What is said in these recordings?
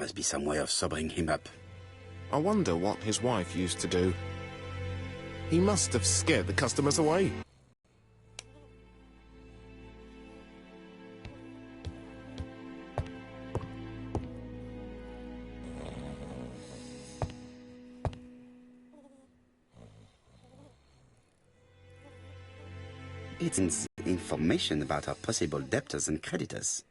must be some way of sobering him up. I wonder what his wife used to do. He must have scared the customers away. It's information about our possible debtors and creditors.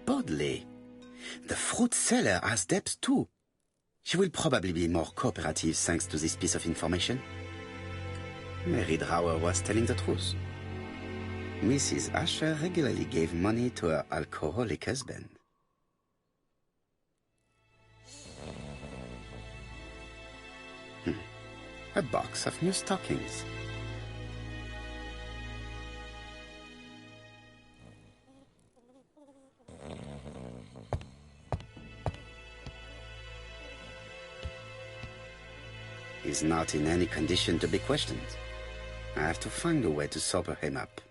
Bodley. The fruit seller has debts too. She will probably be more cooperative thanks to this piece of information. Mary Drower was telling the truth. Mrs. Asher regularly gave money to her alcoholic husband. A box of new stockings. He's not in any condition to be questioned. I have to find a way to sober him up.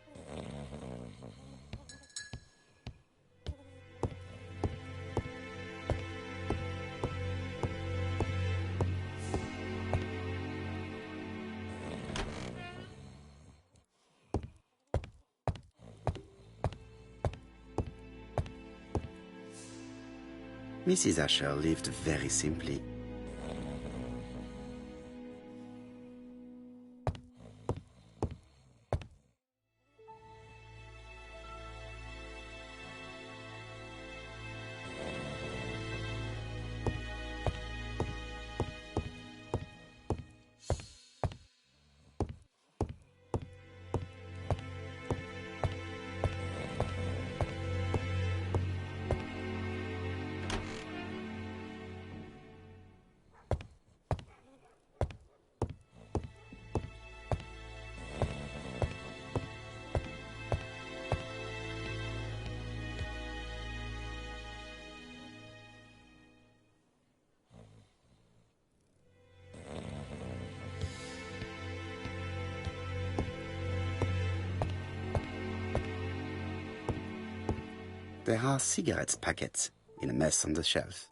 Mrs. Asher lived very simply. There are cigarettes packets in a mess on the shelf.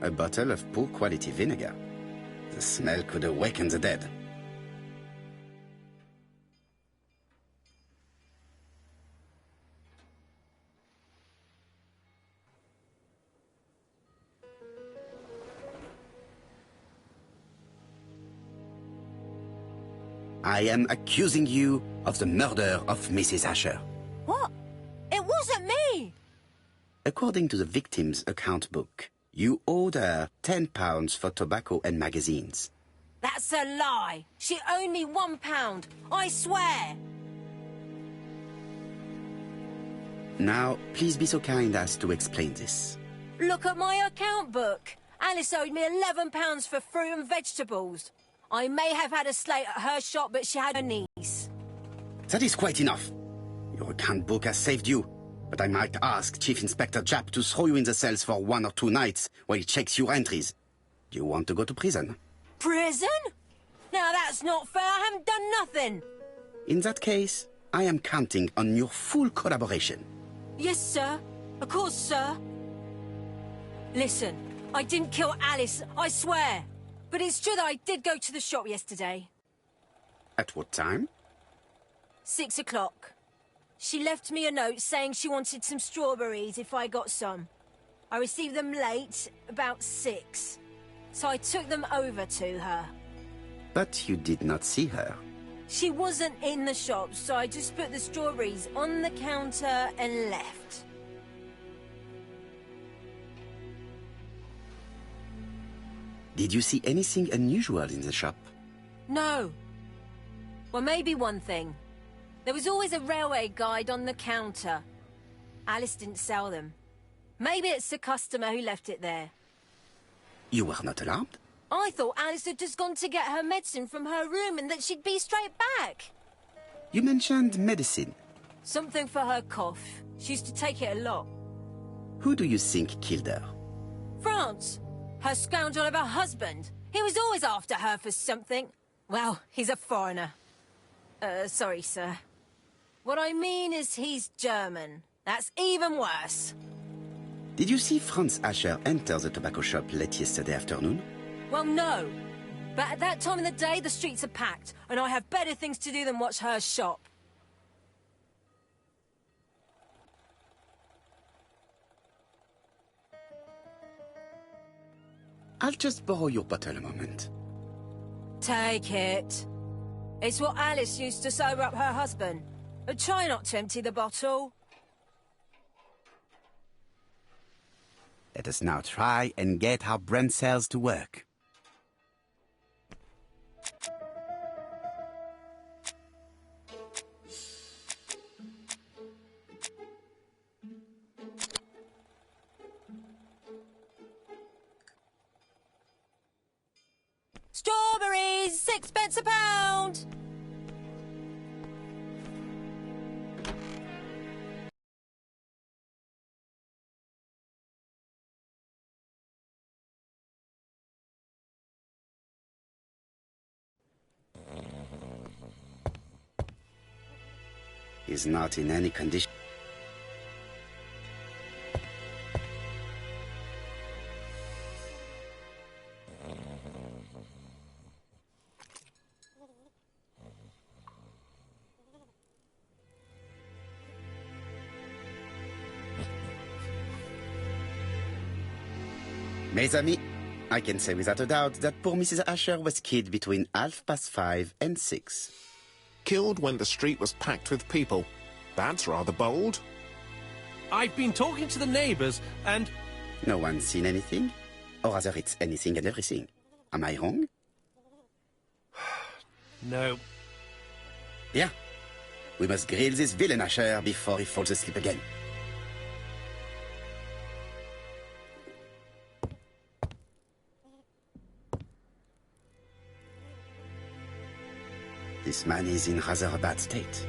A bottle of poor quality vinegar. The smell could awaken the dead. I am accusing you of the murder of Mrs. Asher. What? It wasn't me! According to the victim's account book, you owed her £10 for tobacco and magazines. That's a lie. She owed me £1, I swear. Now, please be so kind as to explain this. Look at my account book. Alice owed me £11 for fruit and vegetables. I may have had a slate at her shop, but she had a niece. That is quite enough. Your account book has saved you. But I might ask Chief Inspector Japp to throw you in the cells for 1 or 2 nights while he checks your entries. Do you want to go to prison? Prison? Now that's not fair. I haven't done nothing. In that case, I am counting on your full collaboration. Yes, sir. Of course, sir. Listen, I didn't kill Alice, I swear. But it's true that I did go to the shop yesterday. At what time? 6 o'clock. She left me a note saying she wanted some strawberries if I got some. I received them late, about 6. So I took them over to her. But you did not see her. She wasn't in the shop, so I just put the strawberries on the counter and left. Did you see anything unusual in the shop? No. Well, maybe one thing. There was always a railway guide on the counter. Alice didn't sell them. Maybe it's the customer who left it there. You were not alarmed? I thought Alice had just gone to get her medicine from her room and that she'd be straight back. You mentioned medicine. Something for her cough. She used to take it a lot. Who do you think killed her? France. Her scoundrel of a husband. He was always after her for something. Well, he's a foreigner. Sorry, sir. What I mean is he's German. That's even worse. Did you see Franz Asher enter the tobacco shop late yesterday afternoon? Well, no. But at that time of the day, the streets are packed, and I have better things to do than watch her shop. I'll just borrow your bottle a moment. Take it. It's what Alice used to sober up her husband. Try not to empty the bottle. Let us now try and get our brain cells to work. Strawberries! 6p a pound! He's not in any condition. Mes amis, I can say without a doubt that poor Mrs. Asher was killed between 5:30 and 6. Killed when the street was packed with people. That's rather bold. I've been talking to the neighbours, and... No one's seen anything? Or rather, it's anything and everything. Am I wrong? No. Yeah. We must grill this villain Asher before he falls asleep again. This man is in rather a bad state.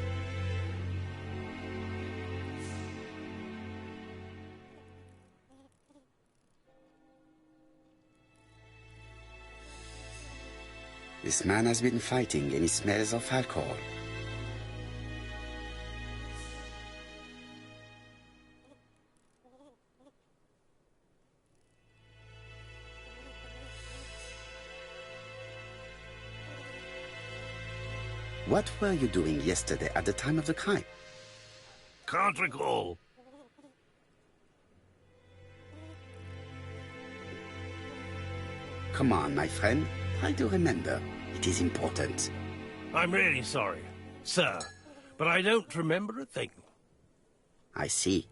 This man has been fighting and he smells of alcohol. What were you doing yesterday at the time of the crime? Can't recall. Come on, my friend. Try to remember. It is important. I'm really sorry, sir, but I don't remember a thing. I see.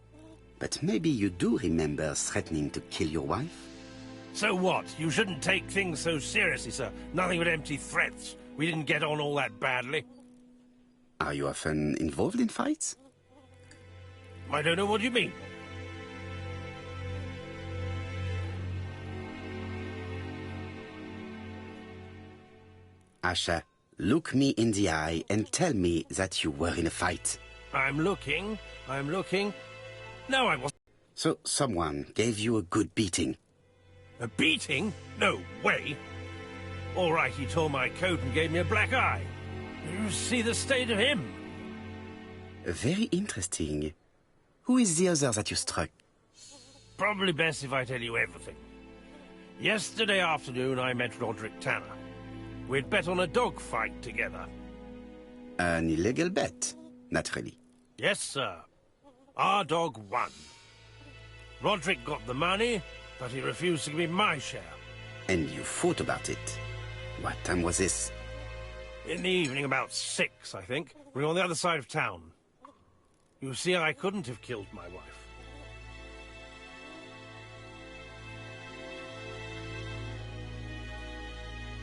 But maybe you do remember threatening to kill your wife? So what? You shouldn't take things so seriously, sir. Nothing but empty threats. We didn't get on all that badly. Are you often involved in fights? I don't know what you mean. Asher, look me in the eye and tell me that you were in a fight. I'm looking. No, I wasn't. So someone gave you a good beating. A beating? No way. All right, he tore my coat and gave me a black eye. You see the state of him? Very interesting. Who is the other that you struck? Probably best if I tell you everything. Yesterday afternoon, I met Roderick Tanner. We'd bet on a dog fight together. An illegal bet, naturally. Yes, sir. Our dog won. Roderick got the money, but he refused to give me my share. And you fought about it. What time was this? In the evening, about 6, I think. We were on the other side of town. You see, I couldn't have killed my wife.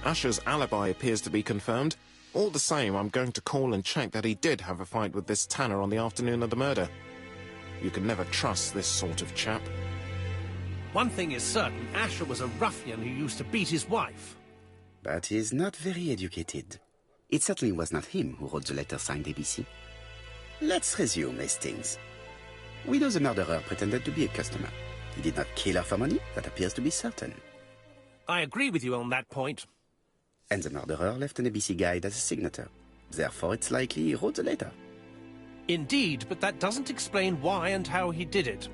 Asher's alibi appears to be confirmed. All the same, I'm going to call and check that he did have a fight with this Tanner on the afternoon of the murder. You can never trust this sort of chap. One thing is certain, Asher was a ruffian who used to beat his wife. But he is not very educated. It certainly was not him who wrote the letter signed ABC. Let's resume, Hastings. We know the murderer pretended to be a customer. He did not kill her for money, that appears to be certain. I agree with you on that point. And the murderer left an ABC guide as a signature. Therefore, it's likely he wrote the letter. Indeed, but that doesn't explain why and how he did it.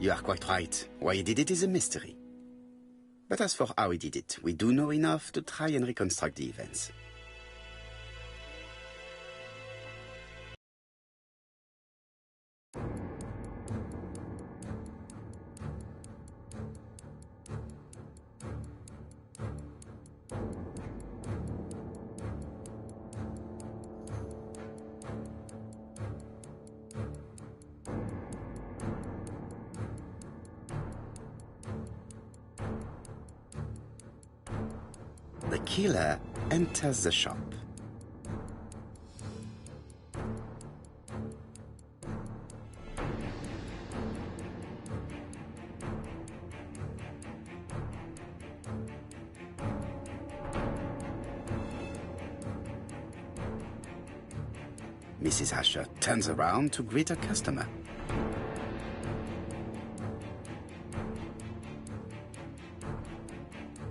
You are quite right. Why he did it is a mystery. But as for how he did it, we do know enough to try and reconstruct the events. The killer enters the shop. Mrs. Asher turns around to greet her customer.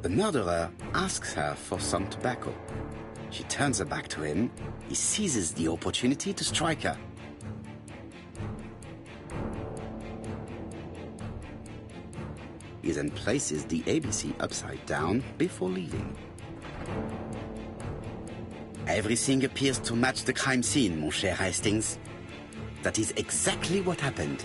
The murderer asks her for some tobacco. She turns her back to him. He seizes the opportunity to strike her. He then places the ABC upside down before leaving. Everything appears to match the crime scene, mon cher Hastings. That is exactly what happened.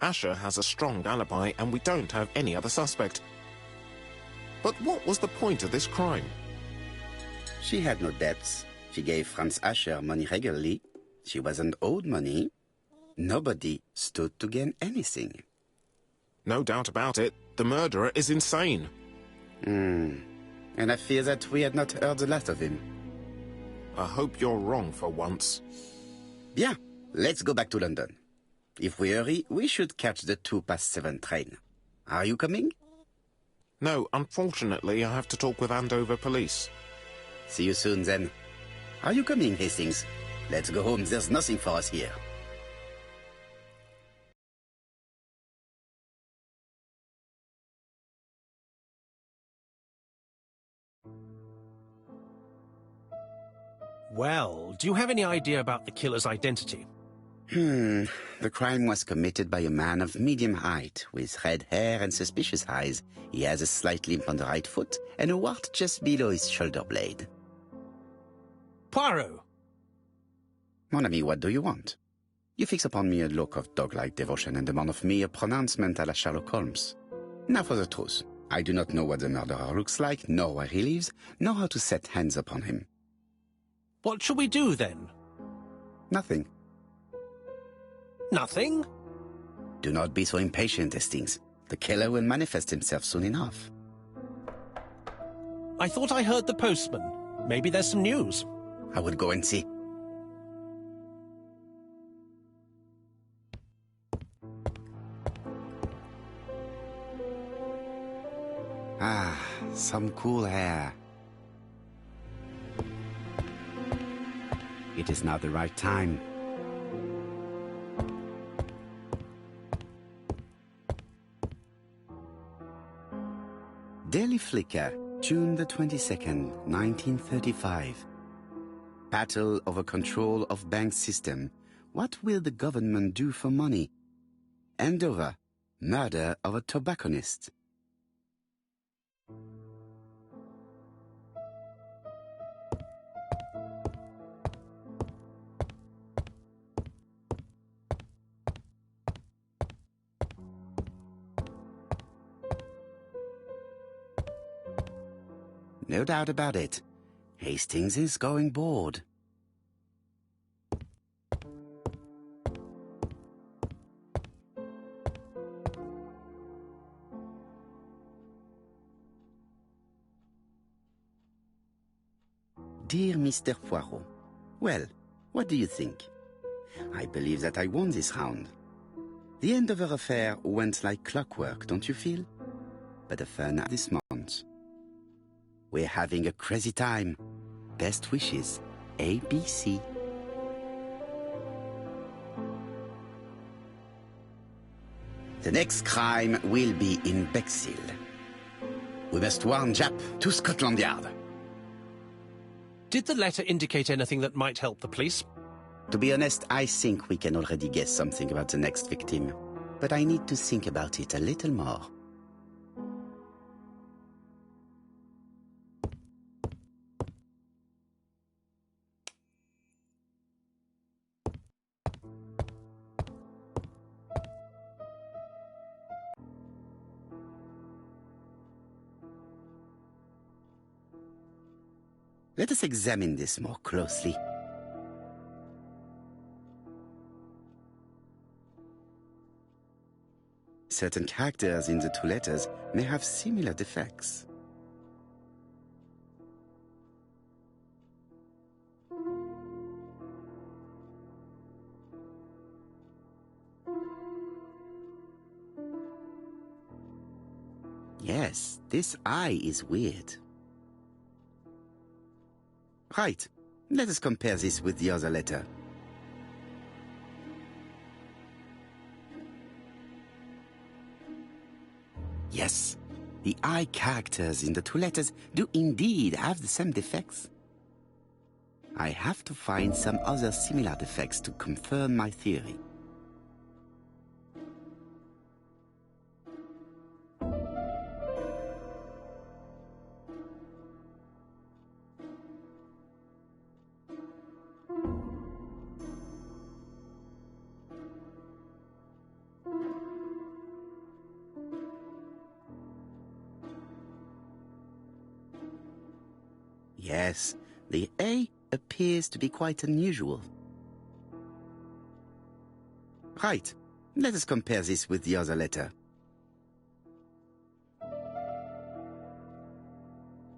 Asher has a strong alibi, and we don't have any other suspect. But what was the point of this crime? She had no debts. She gave Franz Asher money regularly. She wasn't owed money. Nobody stood to gain anything. No doubt about it, the murderer is insane. And I fear that we had not heard the last of him. I hope you're wrong for once. Bien, let's go back to London. If we hurry, we should catch the 7:02 train. Are you coming? No, unfortunately, I have to talk with Andover police. See you soon, then. Are you coming, Hastings? Let's go home. There's nothing for us here. Well, do you have any idea about the killer's identity? The crime was committed by a man of medium height, with red hair and suspicious eyes. He has a slight limp on the right foot and a wart just below his shoulder blade. Poirot! Mon ami, what do you want? You fix upon me a look of dog-like devotion and demand of me a pronouncement à la Sherlock Holmes. Now for the truth. I do not know what the murderer looks like, nor where he lives, nor how to set hands upon him. What shall we do, then? Nothing. Nothing? Do not be so impatient, Hastings. The killer will manifest himself soon enough. I thought I heard the postman. Maybe there's some news. I will go and see. Ah, some cool air. It is now the right time. Daily Flicker, June the 22nd, 1935. Battle over control of bank system. What will the government do for money? Andover, murder of a tobacconist. No doubt about it. Hastings is going bored. Dear Mr. Poirot, well, what do you think? I believe that I won this round. The end of our affair went like clockwork, don't you feel? But the fun this month. We're having a crazy time. Best wishes, ABC. The next crime will be in Bexhill. We must warn Jap to Scotland Yard. Did the letter indicate anything that might help the police? To be honest, I think we can already guess something about the next victim. But I need to think about it a little more. Let us examine this more closely. Certain characters in the two letters may have similar defects. Yes, this I is weird. Right. Let us compare this with the other letter. Yes, the I characters in the two letters do indeed have the same defects. I have to find some other similar defects to confirm my theory. Yes, the A appears to be quite unusual. Right. Let us compare this with the other letter.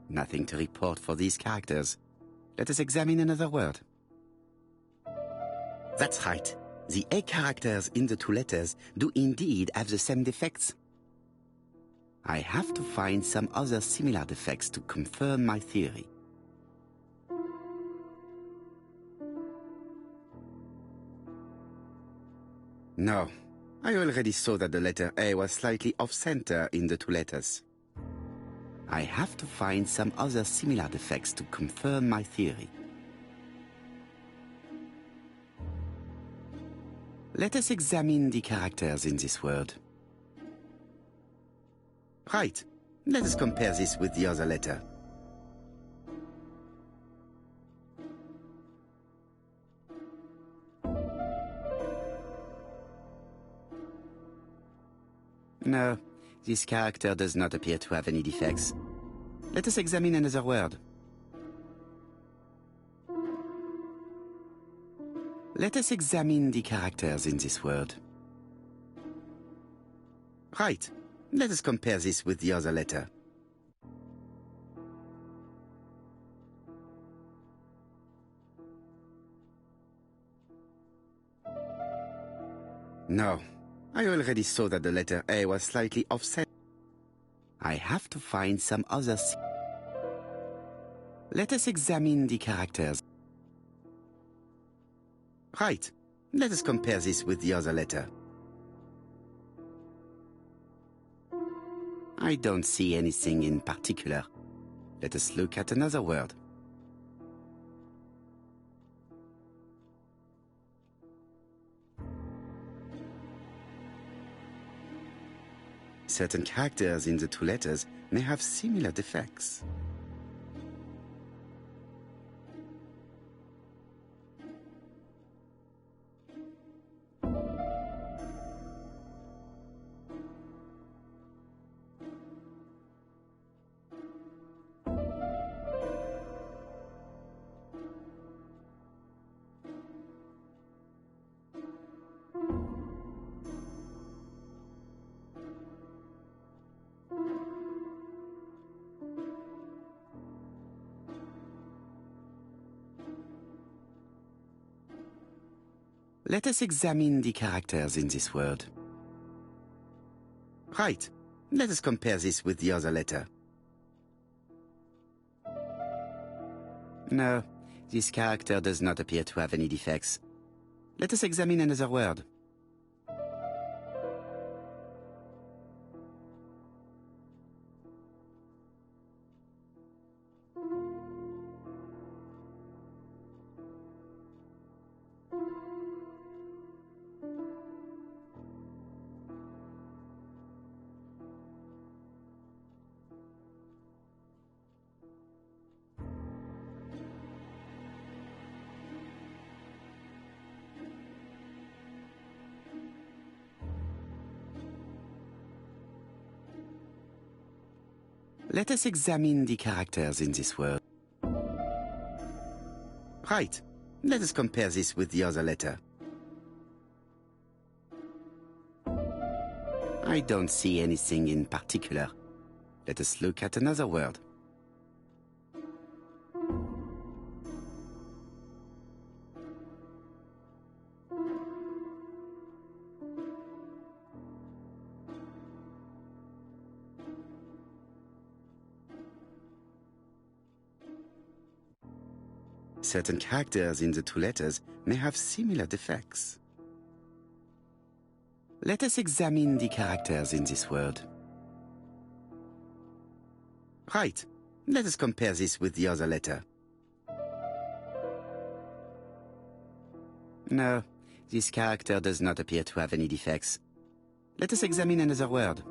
Nothing to report for these characters. Let us examine another word. That's right. The A characters in the two letters do indeed have the same defects. I have to find some other similar defects to confirm my theory. No, I already saw that the letter A was slightly off-center in the two letters. I have to find some other similar defects to confirm my theory. Let us examine the characters in this word. Right. Let us compare this with the other letter. No, this character does not appear to have any defects. Let us examine another word. Let us examine the characters in this word. Right. Let us compare this with the other letter. No, I already saw that the letter A was slightly offset. I have to find some other... Let us examine the characters. Right. Let us compare this with the other letter. I don't see anything in particular. Let us look at another word. Certain characters in the two letters may have similar defects. Let us examine the characters in this word. Right. Let us compare this with the other letter. No, this character does not appear to have any defects. Let us examine another word. Let us examine the characters in this word. Right. Let us compare this with the other letter. I don't see anything in particular. Let us look at another word. Certain characters in the two letters may have similar defects. Let us examine the characters in this word. Right. Let us compare this with the other letter. No, this character does not appear to have any defects. Let us examine another word.